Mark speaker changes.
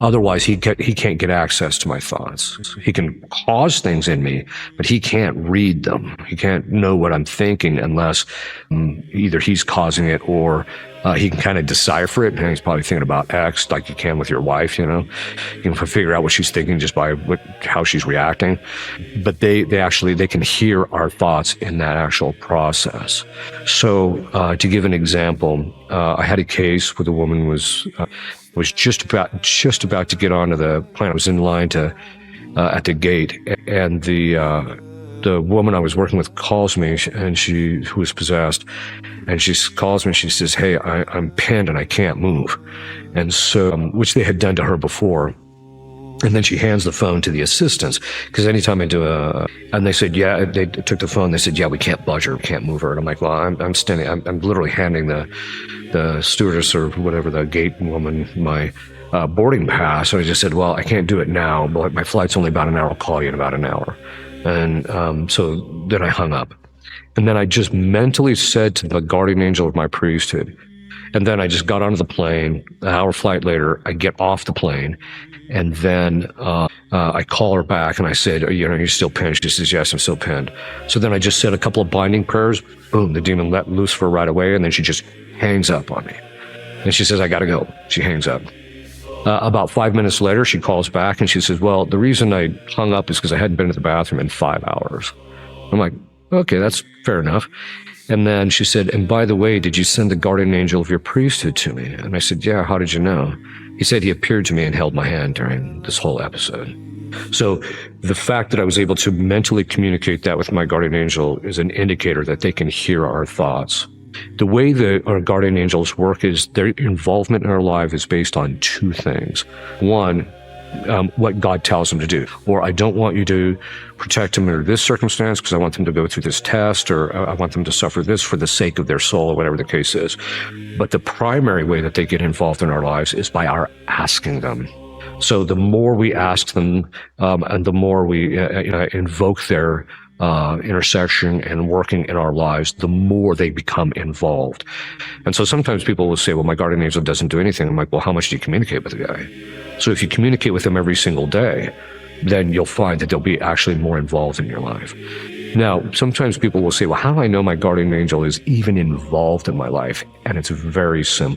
Speaker 1: Otherwise, he can't get access to my thoughts. He can cause things in me, but he can't read them. He can't know what I'm thinking unless either he's causing it or he can kind of decipher it. And he's probably thinking about X, like you can with your wife, you know. You can figure out what she's thinking just by how she's reacting. But they can hear our thoughts in that actual process. So to give an example, I had a case where the woman was just about to get onto the plane. I was in line at the gate, and the woman I was working with calls me, and who was possessed, and she calls me and she says, "Hey, I'm pinned and I can't move," and so which they had done to her before. And then she hands the phone to the assistants, because anytime I do and they said, yeah, they took the phone. They said, yeah, we can't budge her, we can't move her. And I'm like, well, I'm standing, I'm literally handing the stewardess or whatever, the gate woman, my boarding pass. So I just said, well, I can't do it now, but my flight's only about an hour. I'll call you in about an hour. And so then I hung up. And then I just mentally said to the guardian angel of my priesthood, and then I just got onto the plane. An hour flight later, I get off the plane, and then I call her back and I said, you're still pinned? She says, yes, I'm still pinned. So then I just said a couple of binding prayers. Boom, the demon let loose for her right away, and then she just hangs up on me. And she says, I gotta go. She hangs up. About 5 minutes later, she calls back and she says, well, the reason I hung up is because I hadn't been to the bathroom in 5 hours. I'm like, okay, that's fair enough. And then she said, and by the way, did you send the guardian angel of your priesthood to me? And I said, yeah, how did you know? He said he appeared to me and held my hand during this whole episode. So the fact that I was able to mentally communicate that with my guardian angel is an indicator that they can hear our thoughts. The way that our guardian angels work is their involvement in our life is based on two things. One, what God tells them to do. Or I don't want you to protect them under this circumstance because I want them to go through this test, or I want them to suffer this for the sake of their soul, or whatever the case is. But the primary way that they get involved in our lives is by our asking them. So the more we ask them, and the more we invoke their intersection and working in our lives, the more they become involved. And so sometimes people will say, well, my guardian angel doesn't do anything. I'm like, well, how much do you communicate with the guy? So if you communicate with them every single day, then you'll find that they'll be actually more involved in your life. Now, sometimes people will say, well, how do I know my guardian angel is even involved in my life? And it's very simple.